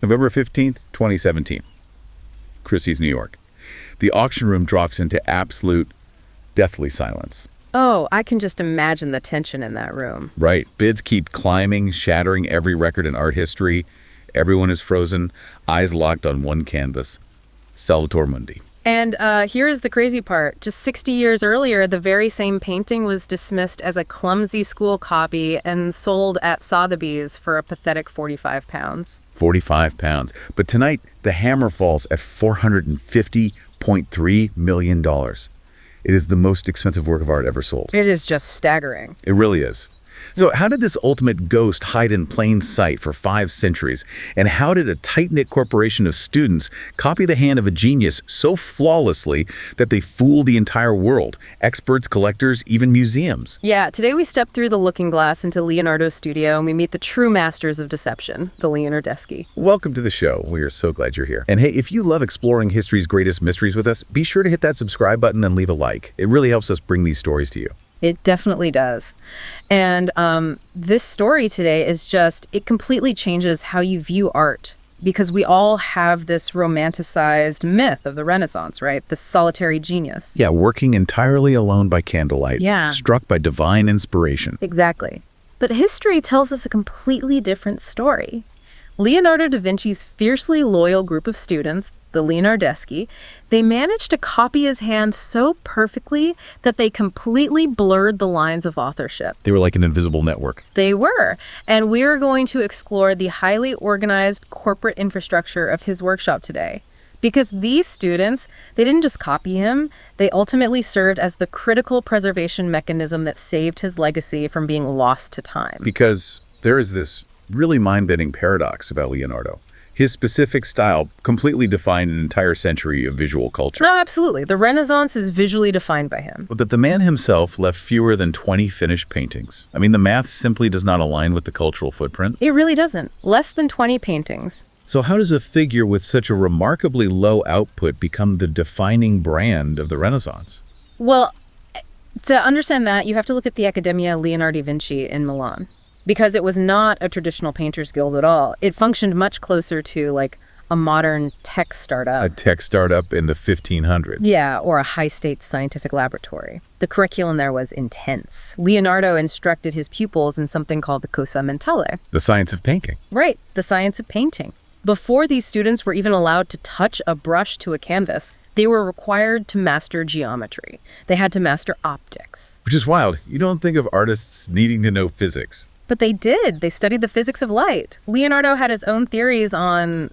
November 15th, 2017. Christie's, New York. The auction room drops into absolute deathly silence. Oh, I can just imagine the tension in that room. Right. Bids keep climbing, shattering every record in art history. Everyone is frozen, eyes locked on one canvas. Salvator Mundi. And here's the crazy part. Just 60 years earlier, the very same painting was dismissed as a clumsy school copy and sold at Sotheby's for a pathetic £45. 45 pounds. But tonight, the hammer falls at $450.3 million. It is the most expensive work of art ever sold. It is just staggering. It really is. So how did this ultimate ghost hide in plain sight for 5 centuries? And how did a tight-knit corporation of students copy the hand of a genius so flawlessly that they fooled the entire world? Experts, collectors, even museums. Yeah, today we step through the looking glass into Leonardo's studio and we meet the true masters of deception, the Leonardeschi. Welcome to the show. We are so glad you're here. And hey, if you love exploring history's greatest mysteries with us, be sure to hit that subscribe button and leave a like. It really helps us bring these stories to you. It definitely does. And this story today is just, it completely changes how you view art. Because we all have this romanticized myth of the Renaissance, right? The solitary genius. Yeah, working entirely alone by candlelight. Yeah. Struck by divine inspiration. Exactly. But history tells us a completely different story. Leonardo da Vinci's fiercely loyal group of students, the Leonardeschi, they managed to copy his hand so perfectly that they completely blurred the lines of authorship. They were like an invisible network. They were. And we're going to explore the highly organized corporate infrastructure of his workshop today. Because these students, they didn't just copy him, they ultimately served as the critical preservation mechanism that saved his legacy from being lost to time. Because there is this really mind-bending paradox about Leonardo. His specific style completely defined an entire century of visual culture. No, absolutely. The Renaissance is visually defined by him. But that the man himself left fewer than 20 finished paintings. I mean, the math simply does not align with the cultural footprint. It really doesn't. Less than 20 paintings. So how does a figure with such a remarkably low output become the defining brand of the Renaissance? Well, to understand that, you have to look at the Accademia Leonardo da Vinci in Milan. Because it was not a traditional painter's guild at all. It functioned much closer to like a modern tech startup. A tech startup in the 1500s. Yeah, or a high-stakes scientific laboratory. The curriculum there was intense. Leonardo instructed his pupils in something called the cosa mentale. The science of painting. Right, the science of painting. Before these students were even allowed to touch a brush to a canvas, they were required to master geometry. They had to master optics. Which is wild. You don't think of artists needing to know physics. But they did. They studied the physics of light. Leonardo had his own theories on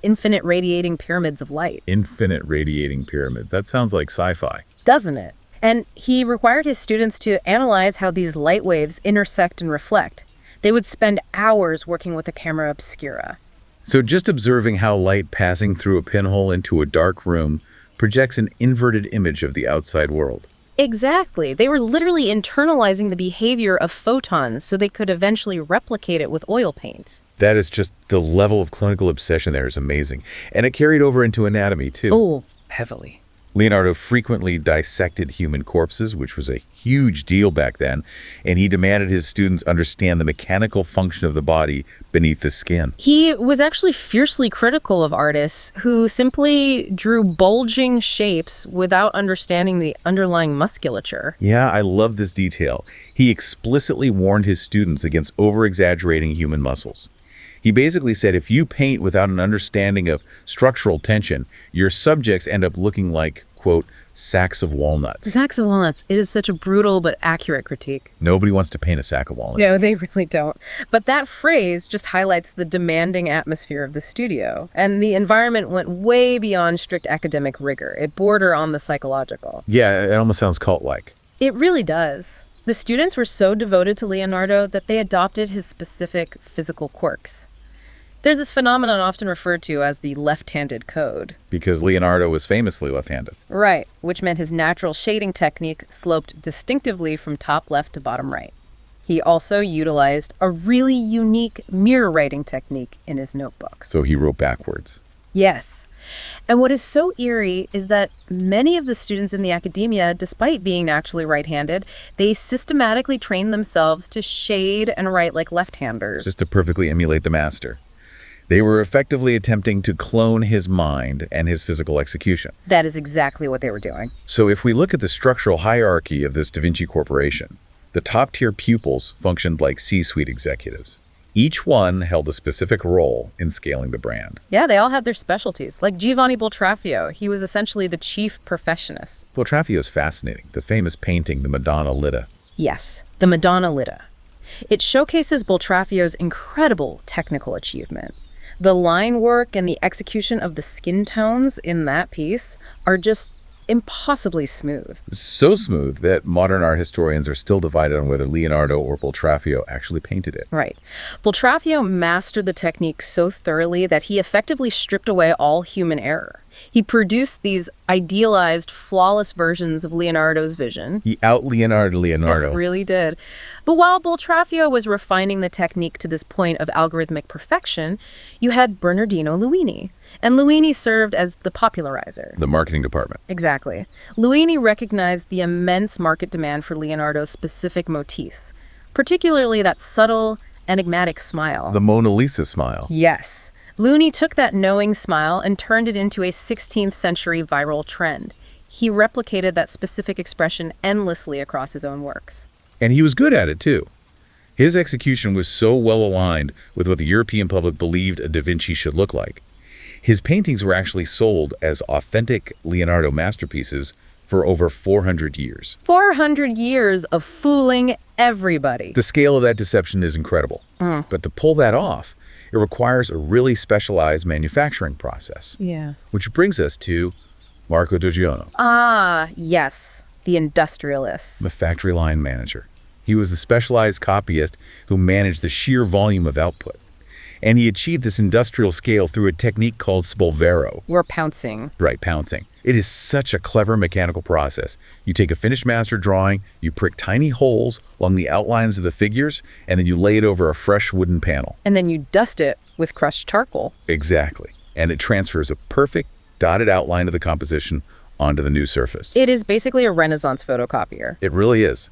infinite radiating pyramids of light. Infinite radiating pyramids. That sounds like sci-fi. Doesn't it? And he required his students to analyze how these light waves intersect and reflect. They would spend hours working with a camera obscura. So just observing how light passing through a pinhole into a dark room projects an inverted image of the outside world. Exactly. They were literally internalizing the behavior of photons so they could eventually replicate it with oil paint. That is just the level of clinical obsession there is amazing. And it carried over into anatomy, too. Oh, heavily. Leonardo frequently dissected human corpses, which was a huge deal back then, and he demanded his students understand the mechanical function of the body beneath the skin. He was actually fiercely critical of artists who simply drew bulging shapes without understanding the underlying musculature. Yeah, I love this detail. He explicitly warned his students against over-exaggerating human muscles. He basically said if you paint without an understanding of structural tension, your subjects end up looking like, quote, sacks of walnuts. Sacks of walnuts. It is such a brutal but accurate critique. Nobody wants to paint a sack of walnuts. No, they really don't. But that phrase just highlights the demanding atmosphere of the studio. And the environment went way beyond strict academic rigor. It bordered on the psychological. Yeah, it almost sounds cult-like. It really does. The students were so devoted to Leonardo that they adopted his specific physical quirks. There's this phenomenon often referred to as the left-handed code. Because Leonardo was famously left-handed. Right, which meant his natural shading technique sloped distinctively from top left to bottom right. He also utilized a really unique mirror writing technique in his notebook. So he wrote backwards. Yes. And what is so eerie is that many of the students in the academia, despite being naturally right-handed, they systematically trained themselves to shade and write like left-handers. Just to perfectly emulate the master. They were effectively attempting to clone his mind and his physical execution. That is exactly what they were doing. So if we look at the structural hierarchy of this Da Vinci Corporation, the top-tier pupils functioned like C-suite executives. Each one held a specific role in scaling the brand. Yeah, they all had their specialties. Like Giovanni Boltraffio, he was essentially the chief perfectionist. Boltraffio is fascinating, the famous painting, the Madonna Litta. Yes, the Madonna Litta. It showcases Boltraffio's incredible technical achievement. The line work and the execution of the skin tones in that piece are just impossibly smooth. So smooth that modern art historians are still divided on whether Leonardo or Boltraffio actually painted it. Right. Boltraffio mastered the technique so thoroughly that he effectively stripped away all human error. He produced these idealized, flawless versions of Leonardo's vision. He out-Leonardo Leonardo. It really did. But while Boltraffio was refining the technique to this point of algorithmic perfection, you had Bernardino Luini. And Luini served as the popularizer. The marketing department. Exactly. Luini recognized the immense market demand for Leonardo's specific motifs, particularly that subtle, enigmatic smile. The Mona Lisa smile. Yes. Luini took that knowing smile and turned it into a 16th century viral trend. He replicated that specific expression endlessly across his own works. And he was good at it, too. His execution was so well aligned with what the European public believed a Da Vinci should look like. His paintings were actually sold as authentic Leonardo masterpieces for over 400 years. 400 years of fooling everybody. The scale of that deception is incredible. But to pull that off, it requires a really specialized manufacturing process. Yeah. Which brings us to Marco Doggiano. Ah, yes, the industrialist. The factory line manager. He was the specialized copyist who managed the sheer volume of output. And he achieved this industrial scale through a technique called spolvero. We're pouncing. Right, pouncing. It is such a clever mechanical process. You take a finished master drawing, you prick tiny holes along the outlines of the figures, and then you lay it over a fresh wooden panel. And then you dust it with crushed charcoal. Exactly. And it transfers a perfect dotted outline of the composition onto the new surface. It is basically a Renaissance photocopier. It really is.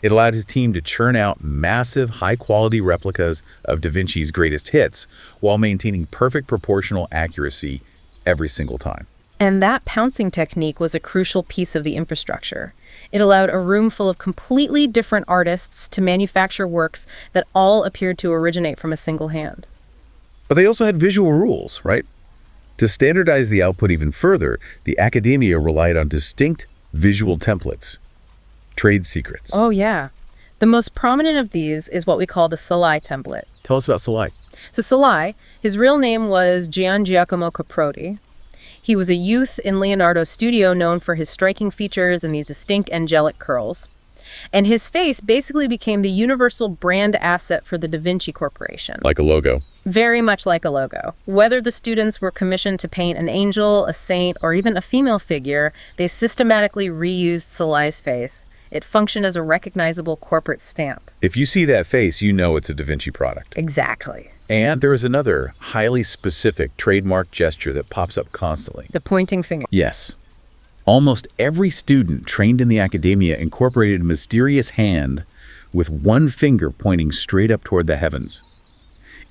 It allowed his team to churn out massive, high-quality replicas of Da Vinci's greatest hits while maintaining perfect proportional accuracy every single time. And that pouncing technique was a crucial piece of the infrastructure. It allowed a room full of completely different artists to manufacture works that all appeared to originate from a single hand. But they also had visual rules, right? To standardize the output even further, the academia relied on distinct visual templates. Trade secrets. Oh, yeah. The most prominent of these is what we call the Salai template. Tell us about Salai. So Salai, his real name was Gian Giacomo Caprotti. He was a youth in Leonardo's studio known for his striking features and these distinct angelic curls. And his face basically became the universal brand asset for the Da Vinci Corporation. Like a logo. Very much like a logo. Whether the students were commissioned to paint an angel, a saint, or even a female figure, they systematically reused Salai's face. It functioned as a recognizable corporate stamp. If you see that face, you know it's a Da Vinci product. Exactly. And there is another highly specific trademark gesture that pops up constantly. The pointing finger. Yes. Almost every student trained in the academia incorporated a mysterious hand with one finger pointing straight up toward the heavens.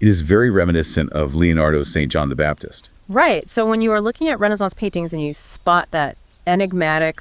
It is very reminiscent of Leonardo's St. John the Baptist. Right. So when you are looking at Renaissance paintings and you spot that enigmatic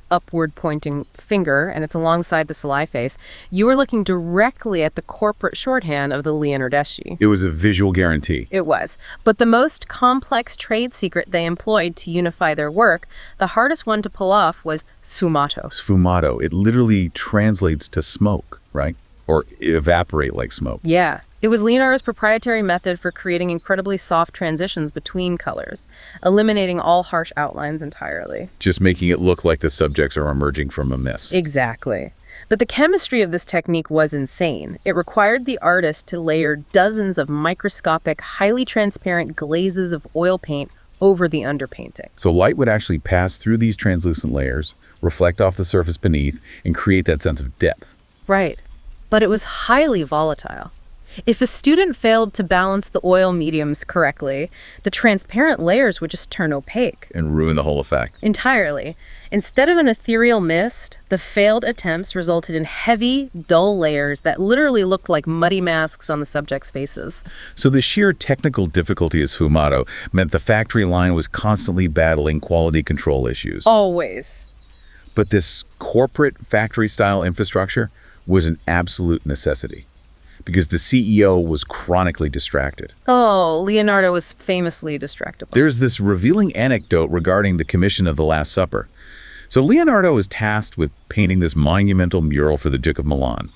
upward pointing finger and it's alongside the Salai face, you are looking directly at the corporate shorthand of the Leonardeschi. It was a visual guarantee. It was. But the most complex trade secret they employed to unify their work, the hardest one to pull off, was sfumato. Sfumato. It literally translates to smoke, right? Or evaporate like smoke. Yeah. It was Leonardo's proprietary method for creating incredibly soft transitions between colors, eliminating all harsh outlines entirely. Just making it look like the subjects are emerging from a mist. Exactly. But the chemistry of this technique was insane. It required the artist to layer dozens of microscopic, highly transparent glazes of oil paint over the underpainting. So light would actually pass through these translucent layers, reflect off the surface beneath, and create that sense of depth. Right. But it was highly volatile. If a student failed to balance the oil mediums correctly, the transparent layers would just turn opaque. And ruin the whole effect. Entirely. Instead of an ethereal mist, the failed attempts resulted in heavy, dull layers that literally looked like muddy masks on the subjects' faces. So the sheer technical difficulty of sfumato meant the factory line was constantly battling quality control issues. Always. But this corporate factory-style infrastructure was an absolute necessity because the CEO was chronically distracted. Oh, Leonardo was famously distractible. There's this revealing anecdote regarding the commission of the Last Supper. So Leonardo was tasked with painting this monumental mural for the Duke of Milan,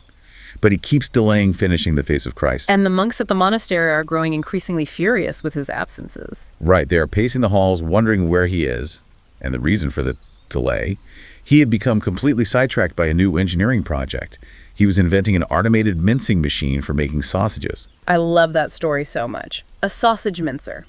but he keeps delaying finishing the face of Christ. And the monks at the monastery are growing increasingly furious with his absences. Right, they are pacing the halls, wondering where he is, and the reason for the delay. He had become completely sidetracked by a new engineering project. He was inventing an automated mincing machine for making sausages. I love that story so much. A sausage mincer.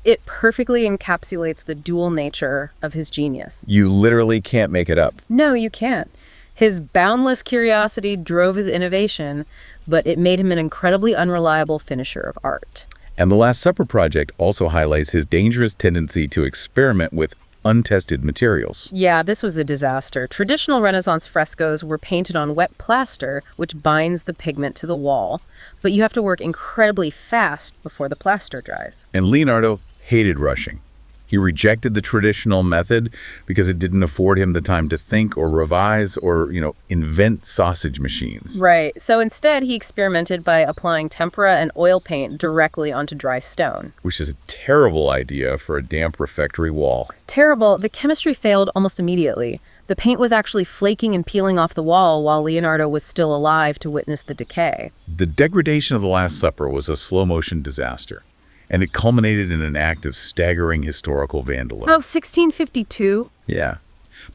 It perfectly encapsulates the dual nature of his genius. You literally can't make it up. No, you can't. His boundless curiosity drove his innovation, but it made him an incredibly unreliable finisher of art. And the Last Supper project also highlights his dangerous tendency to experiment with untested materials. Yeah, this was a disaster. Traditional Renaissance frescoes were painted on wet plaster, which binds the pigment to the wall, but you have to work incredibly fast before the plaster dries. And Leonardo hated rushing. He rejected the traditional method because it didn't afford him the time to think or revise or, invent sausage machines. Right. So instead, he experimented by applying tempera and oil paint directly onto dry stone. Which is a terrible idea for a damp refectory wall. Terrible. The chemistry failed almost immediately. The paint was actually flaking and peeling off the wall while Leonardo was still alive to witness the decay. The degradation of the Last Supper was a slow-motion disaster, and it culminated in an act of staggering historical vandalism. Oh, 1652? Yeah.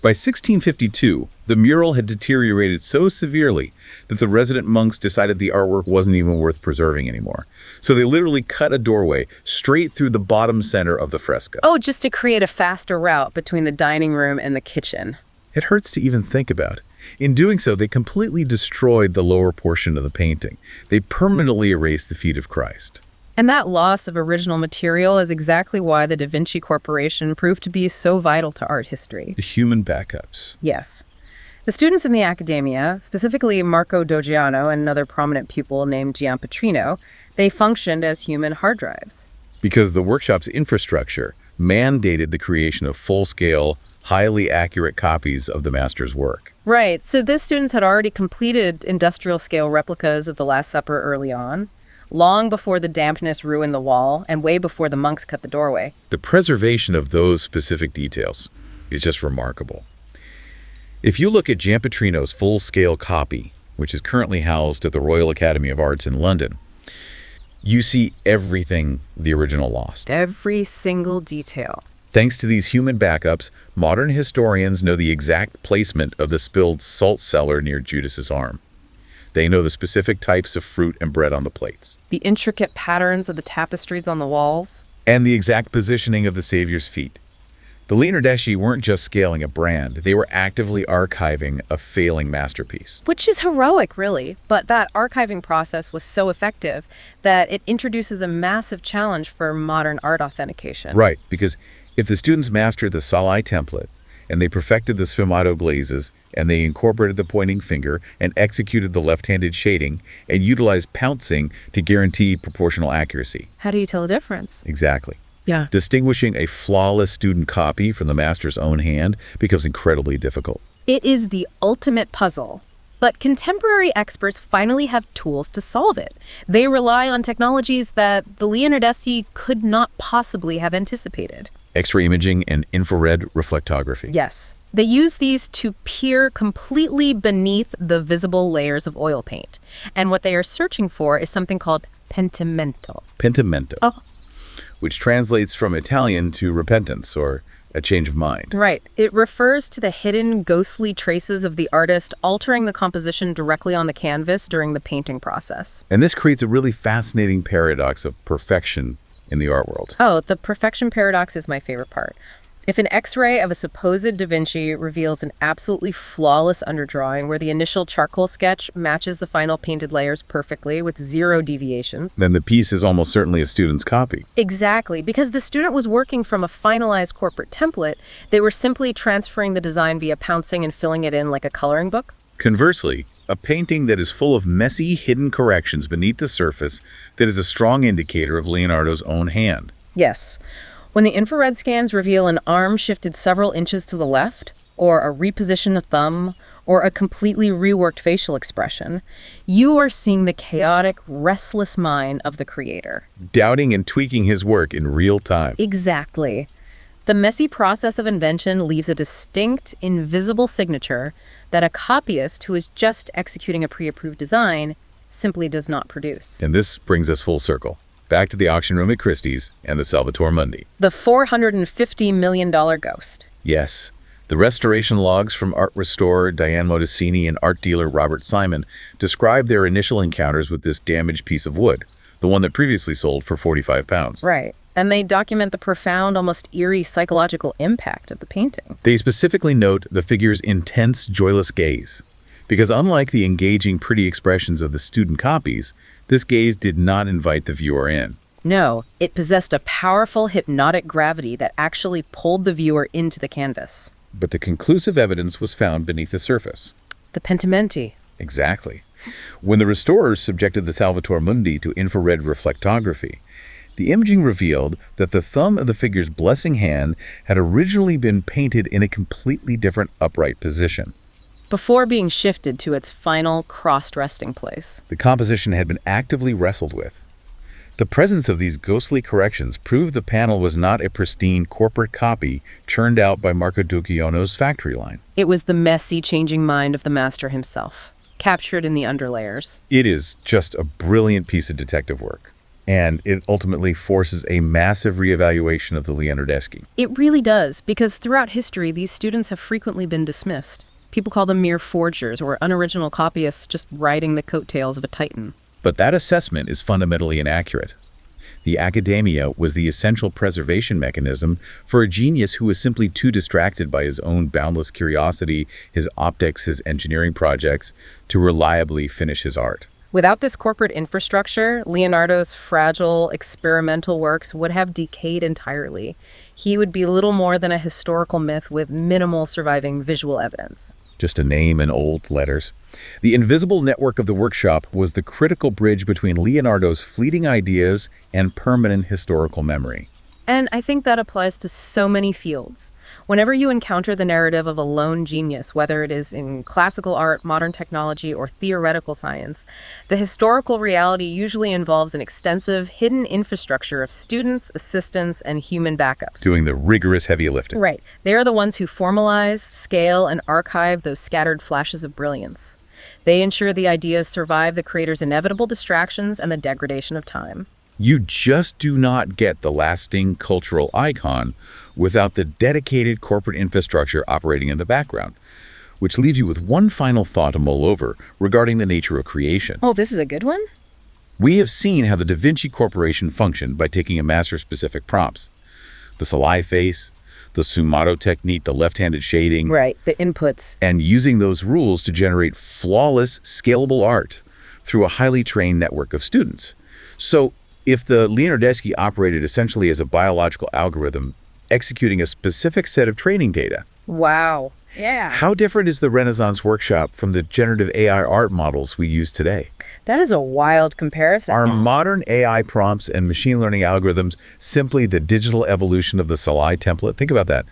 By 1652, the mural had deteriorated so severely that the resident monks decided the artwork wasn't even worth preserving anymore. So they literally cut a doorway straight through the bottom center of the fresco. Oh, just to create a faster route between the dining room and the kitchen. It hurts to even think about. In doing so, they completely destroyed the lower portion of the painting. They permanently erased the feet of Christ. And that loss of original material is exactly why the Da Vinci Corporation proved to be so vital to art history. The human backups. Yes. The students in the academia, specifically Marco Doggiano and another prominent pupil named Gian Pietrino, they functioned as human hard drives. Because the workshop's infrastructure mandated the creation of full-scale, highly accurate copies of the master's work. Right. So these students had already completed industrial-scale replicas of the Last Supper early on, long before the dampness ruined the wall and way before the monks cut the doorway. The preservation of those specific details is just remarkable. If you look at Gian Pietrino's full-scale copy, which is currently housed at the Royal Academy of Arts in London, you see everything the original lost. Every single detail. Thanks to these human backups, modern historians know the exact placement of the spilled salt cellar near Judas's arm. They know the specific types of fruit and bread on the plates. The intricate patterns of the tapestries on the walls. And the exact positioning of the Savior's feet. The Leonardeschi weren't just scaling a brand, they were actively archiving a failing masterpiece. Which is heroic, really, but that archiving process was so effective that it introduces a massive challenge for modern art authentication. Right, because if the students mastered the Salai template, and they perfected the sfumato glazes, and they incorporated the pointing finger, and executed the left-handed shading, and utilized pouncing to guarantee proportional accuracy. How do you tell the difference? Exactly. Yeah. Distinguishing a flawless student copy from the master's own hand becomes incredibly difficult. It is the ultimate puzzle. But contemporary experts finally have tools to solve it. They rely on technologies that the Leonardeschi could not possibly have anticipated. X-ray imaging and infrared reflectography. Yes. They use these to peer completely beneath the visible layers of oil paint. And what they are searching for is something called pentimento. Pentimento. Oh. Which translates from Italian to repentance or a change of mind. Right. It refers to the hidden, ghostly traces of the artist altering the composition directly on the canvas during the painting process. And this creates a really fascinating paradox of perfection in the art world. Oh, the perfection paradox is my favorite part. If an X-ray of a supposed Da Vinci reveals an absolutely flawless underdrawing where the initial charcoal sketch matches the final painted layers perfectly with zero deviations, Then the piece is almost certainly a student's copy. exactly, because the student was working from a finalized corporate template, they were simply transferring the design via pouncing and filling it in like a coloring book. Conversely, a painting that is full of messy, hidden corrections beneath the surface that is a strong indicator of Leonardo's own hand. Yes. When the infrared scans reveal an arm shifted several inches to the left, or a repositioned thumb, or a completely reworked facial expression, you are seeing the chaotic, restless mind of the creator. Doubting and tweaking his work in real time. Exactly. The messy process of invention leaves a distinct, invisible signature that a copyist who is just executing a pre-approved design simply does not produce. And this brings us full circle. Back to the auction room at Christie's and the Salvator Mundi. The $450 million ghost. Yes, the restoration logs from art restorer Diane Modestini and art dealer Robert Simon describe their initial encounters with this damaged piece of wood, the one that previously sold for 45 pounds. Right. And they document the profound, almost eerie psychological impact of the painting. They specifically note the figure's intense, joyless gaze. Because unlike the engaging, pretty expressions of the student copies, this gaze did not invite the viewer in. No, it possessed a powerful hypnotic gravity that actually pulled the viewer into the canvas. But the conclusive evidence was found beneath the surface. The Pentimenti. Exactly. When the restorers subjected the Salvator Mundi to infrared reflectography, the imaging revealed that the thumb of the figure's blessing hand had originally been painted in a completely different upright position. Before being shifted to its final crossed resting place. The composition had been actively wrestled with. The presence of these ghostly corrections proved the panel was not a pristine corporate copy churned out by Marco Ducchiono's factory line. It was the messy, changing mind of the master himself, captured in the underlayers. It is just a brilliant piece of detective work, and it ultimately forces a massive reevaluation of the Leonardeschi. It really does, because throughout history, these students have frequently been dismissed. People call them mere forgers or unoriginal copyists just riding the coattails of a titan. But that assessment is fundamentally inaccurate. The academia was the essential preservation mechanism for a genius who was simply too distracted by his own boundless curiosity, his optics, his engineering projects, to reliably finish his art. Without this corporate infrastructure, Leonardo's fragile, experimental works would have decayed entirely. He would be little more than a historical myth with minimal surviving visual evidence. Just a name in old letters. The invisible network of the workshop was the critical bridge between Leonardo's fleeting ideas and permanent historical memory. And I think that applies to so many fields. Whenever you encounter the narrative of a lone genius, whether it is in classical art, modern technology, or theoretical science, the historical reality usually involves an extensive, hidden infrastructure of students, assistants, and human backups. Doing the rigorous heavy lifting. Right. They are the ones who formalize, scale, and archive those scattered flashes of brilliance. They ensure the ideas survive the creator's inevitable distractions and the degradation of time. You just do not get the lasting cultural icon without the dedicated corporate infrastructure operating in the background, which leaves you with one final thought to mull over regarding the nature of creation. Oh, this is a good one? We have seen how the Da Vinci Corporation functioned by taking a master-specific prompts. The Salai face, the sfumato technique, the left-handed shading. Right, the inputs. And using those rules to generate flawless, scalable art through a highly trained network of students. So, if the Leonardeschi operated essentially as a biological algorithm, executing a specific set of training data. Wow. Yeah. How different is the Renaissance workshop from the generative AI art models we use today? That is a wild comparison. Are modern AI prompts and machine learning algorithms simply the digital evolution of the Salai template? Think about that.